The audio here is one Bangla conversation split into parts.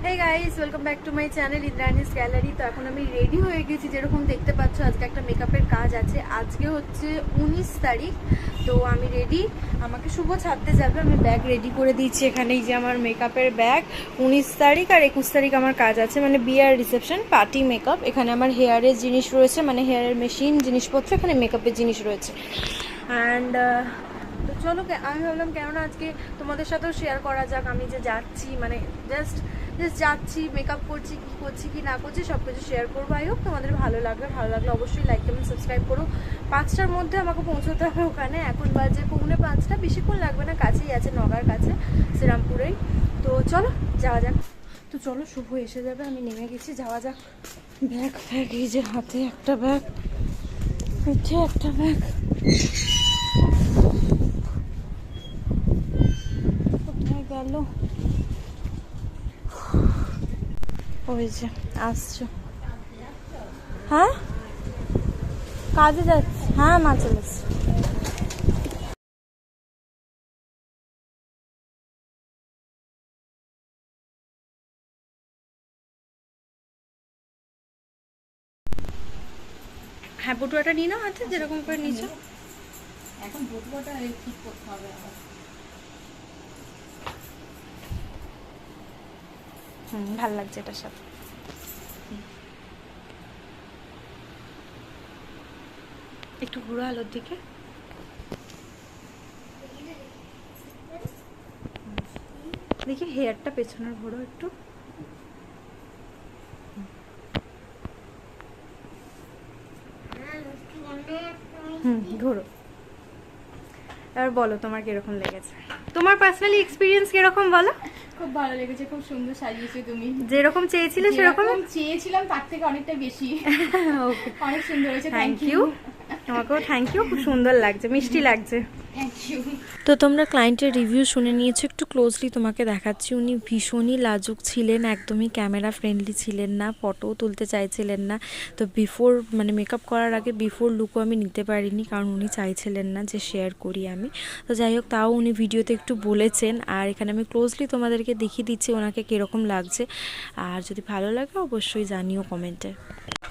Hey guys, welcome back to my channel Indrani's Gallery। তো এখন আমি রেডি হয়ে গেছি, যেরকম দেখতে পাচ্ছ আজকে একটা মেকআপের কাজ আছে। আজকে হচ্ছে 19 তারিখ। তো আমি রেডি, আমাকে শুভ ছাড়তে যাবে, আমি ব্যাগ রেডি করে দিয়েছি। এখানেই যে আমার মেকআপের ব্যাগ। 19 তারিখ আর 21 তারিখ আমার কাজ আছে, মানে বিয়ার রিসেপশন পার্টি মেকআপ। এখানে আমার হেয়ারের জিনিস রয়েছে, মানে হেয়ারের মেশিন জিনিসপত্র, এখানে মেকআপের জিনিস রয়েছে। অ্যান্ড তো চলো, আমি ভাবলাম কেননা আজকে তোমাদের সাথেও শেয়ার করা যাক। আমি যে যাচ্ছি, মানে জাস্ট যাচ্ছি, মেকআপ করছি, কী করছি কি না করছি সব কিছু শেয়ার করবো। আই হোপ তোমাদের ভালো লাগবে অবশ্যই লাইক কমেন্ট সাবস্ক্রাইব করো। 5টার মধ্যে আমাকে পৌঁছতে হবে ওখানে। এখন বাজে 4:45, বেশিক্ষণ লাগবে না, কাছেই আছে, নগার কাছে, শ্রীরামপুরেই। তো চলো যাওয়া যাক। তো চলো, শুভ এসে যাবে, আমি নেমে গেছি, যাওয়া যাক। ব্যাগ এই যে হাতে একটা ব্যাগ, পিঠে একটা ব্যাগ। কোথায় গেল? ওই যে আসছো। হ্যাঁ, কাজে যাচ্ছি। হ্যাঁ, মা চলে এসছে। হ্যাঁ, বটুয়াটা নিয়ে নাও হাতে, যেরকম করে নিচে। এখন বটুয়াটা ঠিক করতে হবে আবার। ভাল লাগছে এটার সাথে। একটু ঘুরো আলোর দিকে। দেখি হেয়ারটা পেছনের ঘোরো একটু। ঘোরো। এবার বলো তোমার কিরকম লেগেছে, তোমার পার্সোনালি এক্সপিরিয়েন্স কিরকম বলো। খুব ভালো লেগেছে, খুব সুন্দর সাজিয়েছো তুমি, যেরকম চেয়েছিলে সেরকম। চেয়েছিলাম তার থেকে অনেকটা বেশি। অনেক সুন্দর হয়েছে, থ্যাংক ইউ। তোমাকেও থ্যাংক ইউ, খুব সুন্দর লাগছে, মিষ্টি লাগছে। তো তোমরা ক্লায়েন্টের রিভিউ শুনে নিয়েছো, একটু ক্লোজলি তোমাকে দেখাচ্ছি। উনি ভীষণই লাজুক ছিলেন, একদমই ক্যামেরা ফ্রেন্ডলি ছিলেন না, ফটোও তুলতে চাইছিলেন না। তো বিফোর মানে মেকআপ করার আগে বিফোর লুকও আমি নিতে পারিনি, কারণ উনি চাইছিলেন না যে শেয়ার করি আমি। তো যাই হোক, তাও উনি ভিডিওতে একটু বলেছেন, আর এখানে আমি ক্লোজলি তোমাদেরকে দেখিয়ে দিচ্ছি ওনাকে কীরকম লাগছে। আর যদি ভালো লাগে অবশ্যই জানিও কমেন্টে।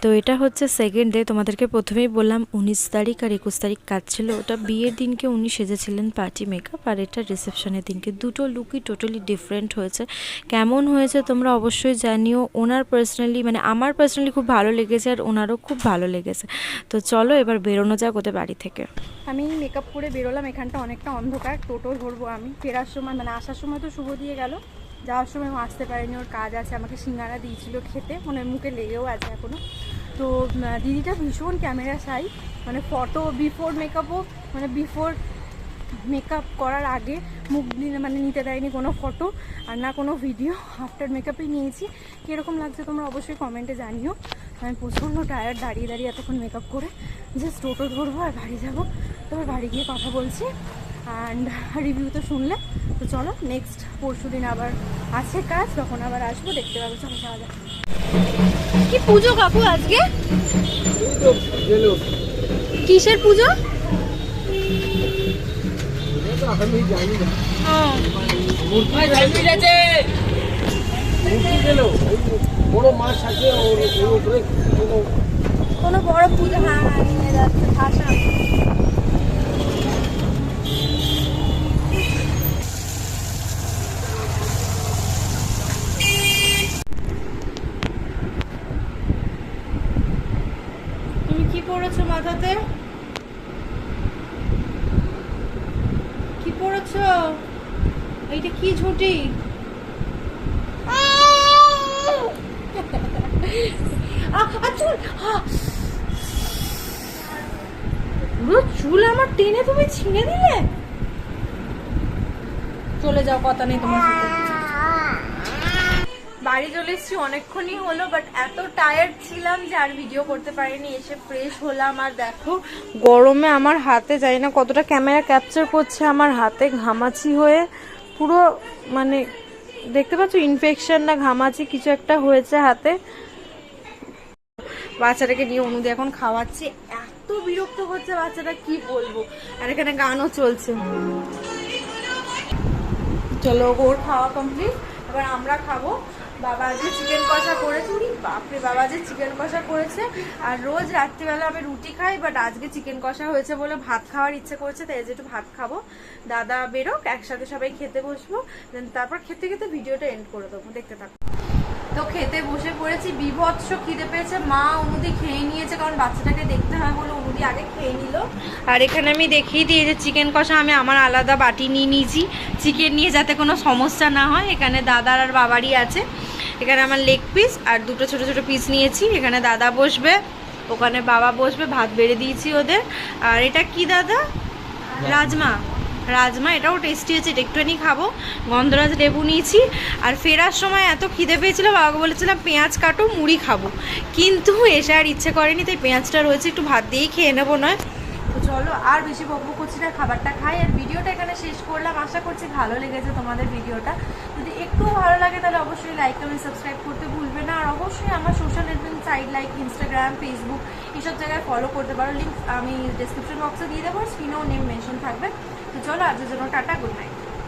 তো এটা হচ্ছে সেকেন্ড ডে। তোমাদেরকে প্রথমেই বললাম 19 তারিখ আর 21 তারিখ কাজ ছিল। ওটা বিয়ের দিনকে উনি সেজেছিলেন পার্টি মেকআপ, আর এটা রিসেপশনের দিনকে। দুটো লুকই টোটালি ডিফারেন্ট হয়েছে। কেমন হয়েছে তোমরা অবশ্যই জানিও। ওনার পার্সোনালি, মানে আমার পার্সোনালি খুব ভালো লেগেছে, আর ওনারও খুব ভালো লেগেছে। তো চলো এবার বেরোনো যাক ওদের বাড়ি থেকে। আমি মেকআপ করে বেরোলাম, এখানটা অনেকটা অন্ধকার, টোটো ধরবো আমি। ফেরার সময়, মানে আসার সময় তো শুভ দিয়ে গেল, যাওয়ার সময় ও আসতে পারেনি, ওর কাজ আছে। আমাকে সিঙ্গারা দিয়েছিল খেতে, মানে মুখে লেগেও আছে এখনও। তো দিদিটা ভীষণ ক্যামেরা শাই, মানে ফটো বিফোর মেকআপও, মানে বিফোর মেকআপ করার আগে মুখ মানে নিতে দেয়নি কোনো ফটো, আর না কোনো ভিডিও। আফটার মেকআপই নিয়েছি। কীরকম লাগছে তোমরা অবশ্যই কমেন্টে জানিও। আমি প্রচণ্ড টায়ার্ড, দাঁড়িয়ে দাঁড়িয়ে এতক্ষণ মেকআপ করে। জাস্ট টোটো ধরবো আর বাড়ি যাবো। তবে বাড়ি গিয়ে কথা বলছি, অ্যান্ড রিভিউ তো শুনলে। তো চলো, নেক্সট পরশু দিন আবার আছে কাজ, তখন আবার আসবো, দেখতে পাবো। চলো যাওয়া যাক। কি পুজো কাকু আজকে? কিসের পুজো? কোনো বড় পুজো? হ্যাঁ হ্যাঁ, নিয়ে যাচ্ছে ভাষা। তুমি কি পরেছো মাথাতে? কি পরেছো? এইটা কি ঝুঁটি? পুরো চুল আমার টেনে তুমি ছিঁড়ে দিলে। চলে যাও, কথা নেই তোমার সাথে। বাড়ি চলে এসেছি, অনেকক্ষণই হলো, বাট এত টায়ার্ড ছিলাম যে আর ভিডিও করতে পারিনি। এসে ফ্রেশ হলাম, আর দেখো গরমে আমার হাতে, জানি না কতটা ক্যামেরা ক্যাপচার করছে, আমার হাতে ঘামাচি হয়ে পুরো, মানে দেখতে পাচ্ছ ইনফেকশন না ঘামাচি কিছু একটা হয়েছে হাতে। বাচ্চাটাকে নিয়ে অনুদি এখন খাওয়াচ্ছি, এত বিরক্ত করছে বাচ্চাটা, কি বলবো। আর এখানে গানও চলছে। চলো, ওর খাওয়া কমপ্লিট, এবার আমরা খাবো। বাবা আজকে চিকেন কষা করেছে, উনি বাপরে বাবা আজকে চিকেন কষা করেছে। আর রোজ রাত্রিবেলা আমি রুটি খাই, বাট আজকে চিকেন কষা হয়েছে বলে ভাত খাওয়ার ইচ্ছে করছে, তাই একটু ভাত খাবো। দাদা বেরোক, একসাথে সবাই খেতে বসবো, দেন তারপর খেতে খেতে ভিডিওটা এন্ড করে দেবো, দেখতে থাকো। তো খেতে বসে পড়েছি, বিভৎস খিদে পেয়েছে। মা অনুদি খেয়ে নিয়েছে, কারণ বাচ্চাটাকে দেখতে হয় বলে অনুদি আগে খেয়ে নিল। আর এখানে আমি দেখিয়ে দিই যে চিকেন কষা আমি আমার আলাদা বাটি নিয়ে নিয়েছি চিকেন নিয়ে, যাতে কোনো সমস্যা না হয়। এখানে দাদার আর বাবারই আছে। এখানে আমার লেগ পিস আর দুটো ছোট ছোট পিস নিয়েছি। এখানে দাদা বসবে, ওখানে বাবা বসবে, ভাত বেড়ে দিয়েছি ওদের। আর এটা কি দাদা? রাজমা। রাজমা, এটাও টেস্টি হয়েছে, এটা একটুখানি খাবো। গন্ধরাজ লেবু নিয়েছি। আর ফেরার সময় এত খিদে পেয়েছিল, বাবাকে বলেছিলাম পেঁয়াজ কাটো, মুড়ি খাবো, কিন্তু এসে আর ইচ্ছে করেনি, তাই পেঁয়াজটা রয়েছে, একটু ভাত দিয়েই খেয়ে নেবো নয়। তো চলো আর বেশি বকবক করছি না, খাবারটা খাই। আর ভিডিওটা এখানে শেষ করলাম, আশা করছি ভালো লেগেছে তোমাদের ভিডিওটা। যদি একটু ভালো লাগে তাহলে অবশ্যই লাইক কমেন্ট সাবস্ক্রাইব করতে ভুলবে না। আর অবশ্যই আমার social networking site like Instagram, Facebook এইসব জায়গায় ফলো করতে পারো। লিঙ্ক আমি ডিসক্রিপশন বক্সে দিয়ে দেবো, স্ক্রিনেও নেম মেনশন থাকবে। তো চলো আজকের জন্য টাটা, গুড নাইট।